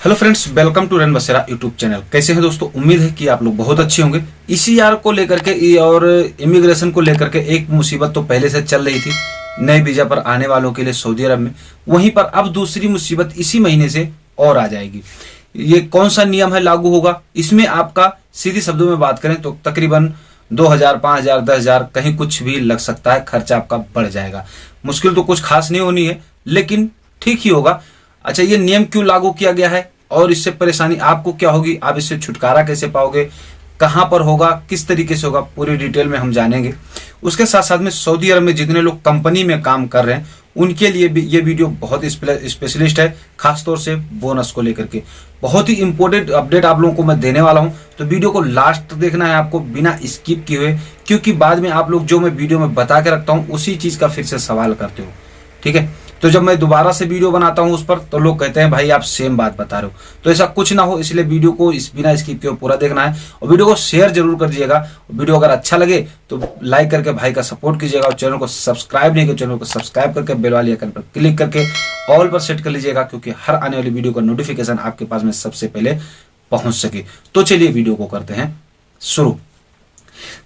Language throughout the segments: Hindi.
Hello friends, welcome to Ran Basera YouTube channel. कैसे हैं दोस्तों? उम्मीद है कि आप लोग बहुत अच्छे होंगे। ईसीआर को लेकर के और इमिग्रेशन को लेकर के एक मुसीबत तो पहले से चल रही थी नए वीजा पर आने वालों के लिए सऊदी अरब में। वहीं पर अब दूसरी मुसीबत इसी महीने से और आ जाएगी। ये कौन सा नियम है लागू होगा? इसमें आपका सीधी शब्दों में बात करें तो तकरीबन 2000, 5000, 10,000 कहीं कुछ भी लग सकता है। खर्चा आपका बढ़ जाएगा। मुश्किल तो कुछ खास नहीं होनी है, लेकिन ठीक ही होगा। अच्छा, ये नियम क्यों लागू किया गया है और इससे परेशानी आपको क्या होगी, आप इससे छुटकारा कैसे पाओगे, कहां पर होगा, किस तरीके से होगा, पूरी डिटेल में हम जानेंगे। उसके साथ साथ में सऊदी अरब में जितने लोग कंपनी में काम कर रहे हैं उनके लिए भी ये वीडियो बहुत स्पेशलिस्ट है, खासतौर से बोनस को लेकर के बहुत ही इंपॉर्टेंट अपडेट आप लोगों को मैं देने वाला हूं। तो वीडियो को लास्ट तक देखना है आपको बिना स्किप किए हुए, क्योंकि बाद में आप लोग जो मैं वीडियो में बता के रखता हूं उसी चीज का फिर से सवाल करते हो। ठीक है, तो जब मैं दोबारा से वीडियो बनाता हूं उस पर तो लोग कहते हैं भाई आप सेम बात बता रहे हो। तो ऐसा कुछ ना हो, इसलिए वीडियो को बिना स्किप किए पूरा देखना है और वीडियो को शेयर जरूर कर दीजिएगा। वीडियो अगर अच्छा लगे तो लाइक करके भाई का सपोर्ट कीजिएगा और चैनल को सब्सक्राइब नहीं किया चैनल को सब्सक्राइब करके बेल वाली आइकन पर क्लिक करके ऑल पर सेट कर लीजिएगा, क्योंकि हर आने वाली वीडियो का नोटिफिकेशन आपके पास में सबसे पहले पहुंच सके। तो चलिए वीडियो को करते हैं शुरू।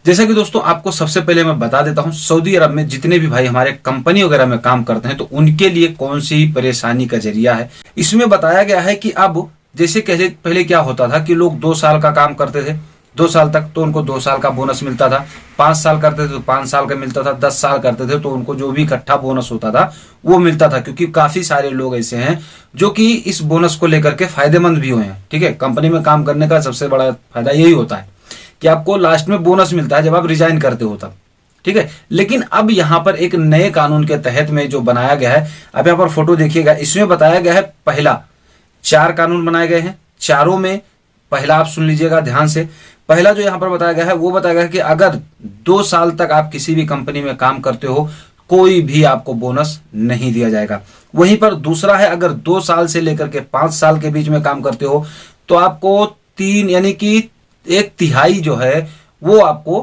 जैसा कि दोस्तों आपको सबसे पहले मैं बता देता हूं, सऊदी अरब में जितने भी भाई हमारे कंपनी वगैरह में काम करते हैं तो उनके लिए कौन सी परेशानी का जरिया है। इसमें बताया गया है कि अब जैसे पहले क्या होता था कि लोग 2 साल का काम करते थे, 2 साल तक तो उनको 2 साल का बोनस मिलता था, 5 साल करते थे तो 5 साल का मिलता था, 10 साल करते थे तो उनको जो भी इकट्ठा बोनस होता था वो मिलता था। क्योंकि काफी सारे लोग ऐसे हैं जो कि इस बोनस को लेकर के फायदेमंद भी हुए हैं। ठीक है, कंपनी में काम करने का सबसे बड़ा फायदा यही होता है कि आपको लास्ट में बोनस मिलता है जब आप रिजाइन करते हो तब। ठीक है, लेकिन अब यहां पर एक नए कानून के तहत में जो बनाया गया है, अब यहां पर फोटो देखिएगा, इसमें बताया गया है पहला 4 कानून बनाए गए हैं। चारों में पहला आप सुन लीजिएगा ध्यान से। पहला जो यहां पर बताया गया है वो बताया गया है कि अगर 2 साल तक आप किसी भी कंपनी में काम करते हो कोई भी आपको बोनस नहीं दिया जाएगा। वहीं पर दूसरा है, अगर 2 साल से लेकर के 5 साल के बीच में काम करते हो तो आपको 3 यानी कि 1/3 जो है वो आपको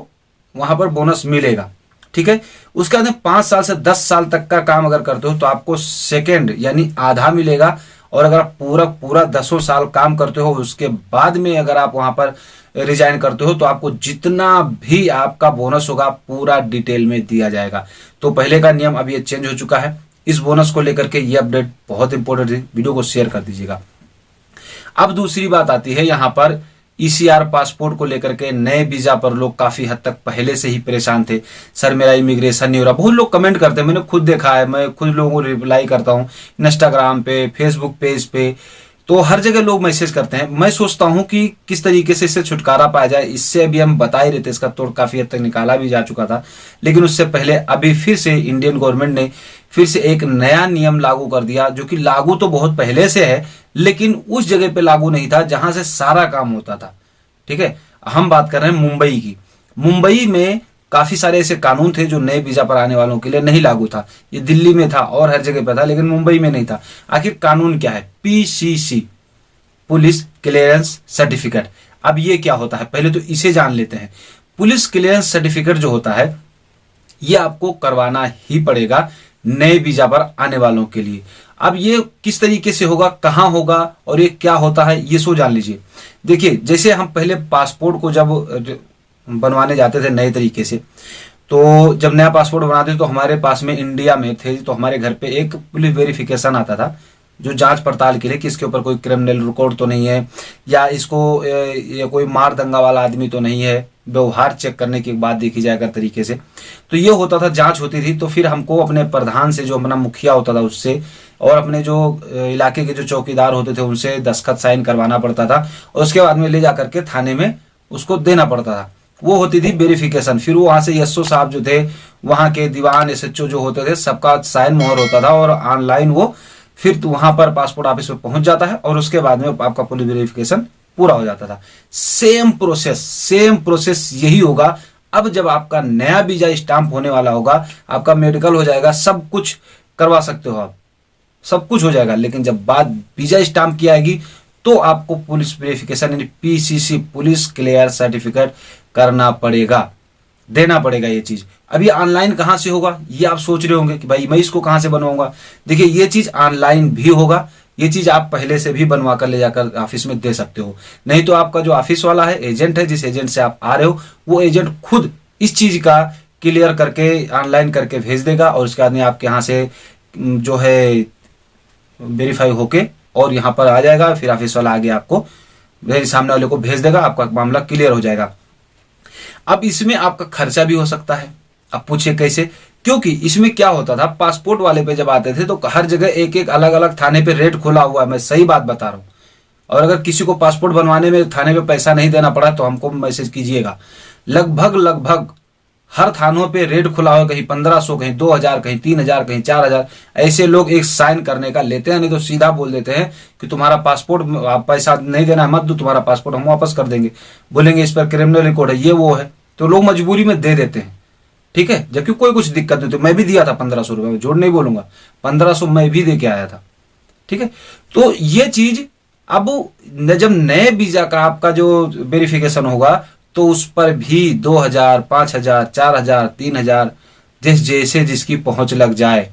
वहां पर बोनस मिलेगा। ठीक है, उसके बाद 5 साल से 10 साल तक का काम अगर करते हो तो आपको सेकेंड यानी आधा मिलेगा। और अगर आप पूरा 10 साल काम करते हो उसके बाद में अगर आप वहां पर रिजाइन करते हो तो आपको जितना भी आपका बोनस होगा पूरा डिटेल में दिया जाएगा। तो पहले का नियम अब ये चेंज हो चुका है। इस बोनस को लेकर के ये अपडेट बहुत इंपॉर्टेंट है, वीडियो को शेयर कर दीजिएगा। अब दूसरी बात आती है यहां पर ईसीआर पासपोर्ट को लेकर के। नए वीजा पर लोग काफी हद तक पहले से ही परेशान थे, सर मेरा इमिग्रेशन नहीं हो रहा। बहुत लोग कमेंट करते हैं, मैंने खुद देखा है, मैं खुद लोगों को रिप्लाई करता हूं इंस्टाग्राम पे, फेसबुक पेज पे, तो हर जगह लोग मैसेज करते हैं। मैं सोचता हूं कि किस तरीके से इससे छुटकारा पाया जाए। इससे अभी हम बता ही रहे थे, इसका तोड़ काफी हद तक निकाला भी जा चुका था, लेकिन उससे पहले अभी फिर से इंडियन गवर्नमेंट ने फिर से एक नया नियम लागू कर दिया, जो कि लागू तो बहुत पहले से है लेकिन उस जगह पे लागू नहीं था जहां से सारा काम होता था। ठीक है, हम बात कर रहे हैं मुंबई की। मुंबई में काफी सारे ऐसे कानून थे जो नए वीजा पर आने वालों के लिए नहीं लागू था। ये दिल्ली में था और हर जगह पे था, लेकिन मुंबई में नहीं था। आखिर कानून क्या है? PCC, police clearance certificate. अब ये क्या होता है पहले तो इसे जान लेते हैं। पुलिस क्लियरेंस सर्टिफिकेट जो होता है ये आपको करवाना ही पड़ेगा नए वीजा पर आने वालों के लिए। अब ये किस तरीके से होगा, कहां होगा और ये क्या होता है, ये सो जान लीजिए। देखिए, जैसे हम पहले पासपोर्ट को जब बनवाने जाते थे नए तरीके से, तो जब नया पासपोर्ट बनाते थे तो हमारे पास में इंडिया में थे तो हमारे घर पे एक पुलिस वेरिफिकेशन आता था जो जांच पड़ताल के लिए कि इसके ऊपर कोई क्रिमिनल रिकॉर्ड तो नहीं है, या इसको ये कोई मार दंगा वाला आदमी तो नहीं है। व्यवहार चेक करने के बाद देखी जाए अगर तरीके से, तो ये होता था, जांच होती थी। तो फिर हमको अपने प्रधान से, जो अपना मुखिया होता था उससे, और अपने जो इलाके के जो चौकीदार होते थे उनसे दस्तखत साइन करवाना पड़ता था और उसके बाद में ले जाकर के थाने में उसको देना पड़ता था। वो होती थी वेरिफिकेशन। फिर वो वहां से एसओ साहब जो थे, वहां के दीवान एसएचओ जो होते थे, सबका साइन मोहर होता था और ऑनलाइन वो फिर तो वहां पर पासपोर्ट ऑफिस में पहुंच जाता है और उसके बाद में आपका पुलिस वेरिफिकेशन पूरा हो जाता था। सेम प्रोसेस यही होगा। अब जब आपका नया वीजा स्टाम्प होने वाला होगा, आपका मेडिकल हो जाएगा, सब कुछ करवा सकते हो आप, सब कुछ हो जाएगा, लेकिन जब बात वीजा स्टाम्प की आएगी तो आपको पुलिस वेरिफिकेशन यानी पीसीसी, पुलिस क्लियर सर्टिफिकेट करना पड़ेगा, देना पड़ेगा ये चीज। अभी ऑनलाइन कहां से होगा ये आप सोच रहे होंगे कि भाई मैं इसको कहां से बनवाऊंगा। देखिए, ये चीज ऑनलाइन भी होगा, ये चीज आप पहले से भी बनवा कर ले जाकर ऑफिस में दे सकते हो। नहीं तो आपका जो ऑफिस वाला है, एजेंट है, जिस एजेंट से आप आ रहे हो, वो एजेंट खुद इस चीज का क्लियर करके ऑनलाइन करके भेज देगा और उसके बाद में आपके यहाँ से जो है वेरीफाई होके और यहाँ पर आ जाएगा। फिर ऑफिस वाला आगे आपको मेरे सामने वाले को भेज देगा, आपका मामला क्लियर हो जाएगा। अब इसमें आपका खर्चा भी हो सकता है। अब पूछिए कैसे? क्योंकि इसमें क्या होता था, पासपोर्ट वाले पे जब आते थे तो हर जगह एक एक अलग अलग थाने पे रेट खुला हुआ है, मैं सही बात बता रहा हूँ। और अगर किसी को पासपोर्ट बनवाने में थाने पे पैसा नहीं देना पड़ा तो हमको मैसेज कीजिएगा। लगभग हर थानों पे रेट खुला हुआ, कहीं 1500, कहीं 2000, कहीं 3000, कहीं 4000। ऐसे लोग एक साइन करने का लेते हैं, नहीं तो सीधा बोल देते हैं कि तुम्हारा पासपोर्ट, आप पैसा नहीं देना मत दो, तुम्हारा पासपोर्ट हम वापस कर देंगे। बोलेंगे इस पर क्रिमिनल रिकॉर्ड है, ये वो है, तो लोग मजबूरी में दे देते हैं। ठीक है, जबकि कोई कुछ दिक्कत नहीं। तो मैं भी दिया था 1500 रुपये, झूठ नहीं बोलूंगा, 1500 मैं भी दे के आया था। ठीक है, तो ये चीज अब जब नए वीजा का आपका जो वेरिफिकेशन होगा तो उस पर भी 2000, 5000, 4000, 3000 जैसे जिसकी पहुंच लग जाए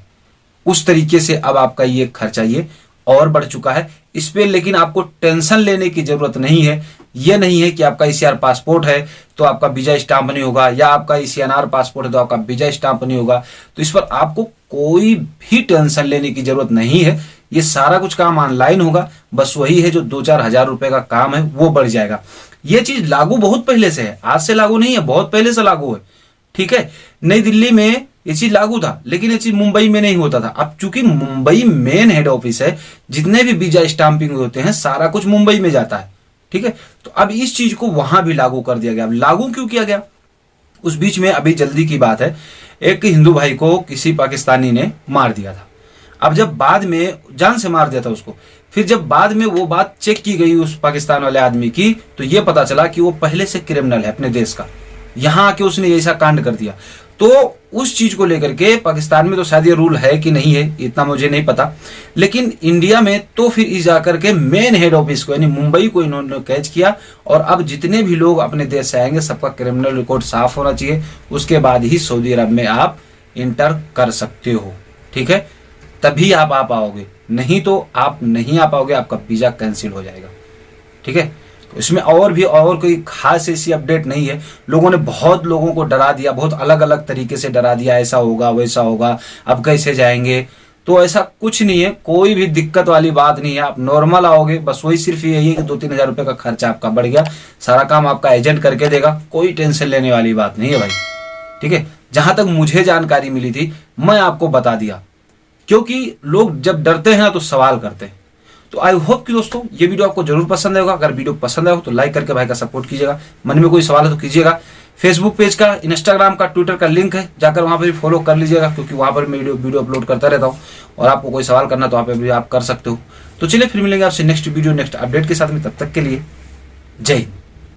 उस तरीके से अब आपका ये खर्चा ये और बढ़ चुका है। इस पे लेकिन आपको टेंशन लेने की जरूरत नहीं है। ये नहीं है कि आपका ईसीआर पासपोर्ट है तो आपका वीजा स्टाम्प नहीं होगा, या आपका ईसीएनआर पासपोर्ट है तो आपका वीजा स्टाम्प नहीं होगा। तो इस पर आपको कोई भी टेंशन लेने की जरूरत नहीं है। ये सारा कुछ काम ऑनलाइन होगा, बस वही है जो 2-4 हजार रुपए का काम है वो बढ़ जाएगा। ये चीज लागू बहुत पहले से है, आज से लागू नहीं है, बहुत पहले से लागू है। ठीक है, नई दिल्ली में ये चीज लागू था, लेकिन ये चीज मुंबई में नहीं होता था। अब चूंकि मुंबई मेन हेड ऑफिस है, जितने भी वीजा स्टाम्पिंग होते हैं सारा कुछ मुंबई में जाता है। ठीक है, तो अब इस चीज को वहां भी लागू कर दिया गया। अब लागू क्यों किया गया? उस बीच में अभी जल्दी की बात है, एक हिंदू भाई को किसी पाकिस्तानी ने मार दिया था। अब जब बाद में जान से मार दिया था उसको, फिर जब बाद में वो बात चेक की गई उस पाकिस्तान वाले आदमी की, तो ये पता चला कि वो पहले से क्रिमिनल है अपने देश का। यहां आके उसने ऐसा कांड कर दिया। तो उस चीज को लेकर के पाकिस्तान में तो शायद ये रूल है कि नहीं है इतना मुझे नहीं पता, लेकिन इंडिया में तो फिर इस जाकर के मेन हेड ऑफिस को यानी मुंबई को इन्होंने कैच किया। और अब जितने भी लोग अपने देश से आएंगे सबका क्रिमिनल रिकॉर्ड साफ होना चाहिए, उसके बाद ही सऊदी अरब में आप इंटर कर सकते हो। ठीक है, तभी आप आ पाओगे, नहीं तो आप नहीं आ पाओगे, आपका वीजा कैंसिल हो जाएगा। ठीक है, तो इसमें और कोई खास ऐसी अपडेट नहीं है। लोगों ने बहुत लोगों को डरा दिया, बहुत अलग अलग तरीके से डरा दिया, ऐसा होगा वैसा होगा, अब कैसे जाएंगे। तो ऐसा कुछ नहीं है, कोई भी दिक्कत वाली बात नहीं है। आप नॉर्मल आओगे, बस वही सिर्फ यही है कि 2-3 हजार रुपए का खर्चा आपका बढ़ गया, सारा काम आपका एजेंट करके देगा, कोई टेंशन लेने वाली बात नहीं है भाई। ठीक है, जहां तक मुझे जानकारी मिली थी मैं आपको बता दिया, क्योंकि लोग जब डरते हैं ना तो सवाल करते हैं। तो आई होप कि दोस्तों ये वीडियो आपको जरूर पसंद आएगा। अगर वीडियो पसंद आए तो लाइक करके भाई का सपोर्ट कीजिएगा। मन में कोई सवाल है तो कीजिएगा। फेसबुक पेज का, इंस्टाग्राम का, ट्विटर का लिंक है, जाकर वहां पर भी फॉलो कर लीजिएगा, क्योंकि वहां पर मैं वीडियो अपलोड करता रहता हूँ। और आपको कोई सवाल करना तो वहां पर भी आप कर सकते हो। तो चलिए फिर मिलेंगे आपसे नेक्स्ट वीडियो नेक्स्ट अपडेट के साथ में, तब तक के लिए जय हिंद।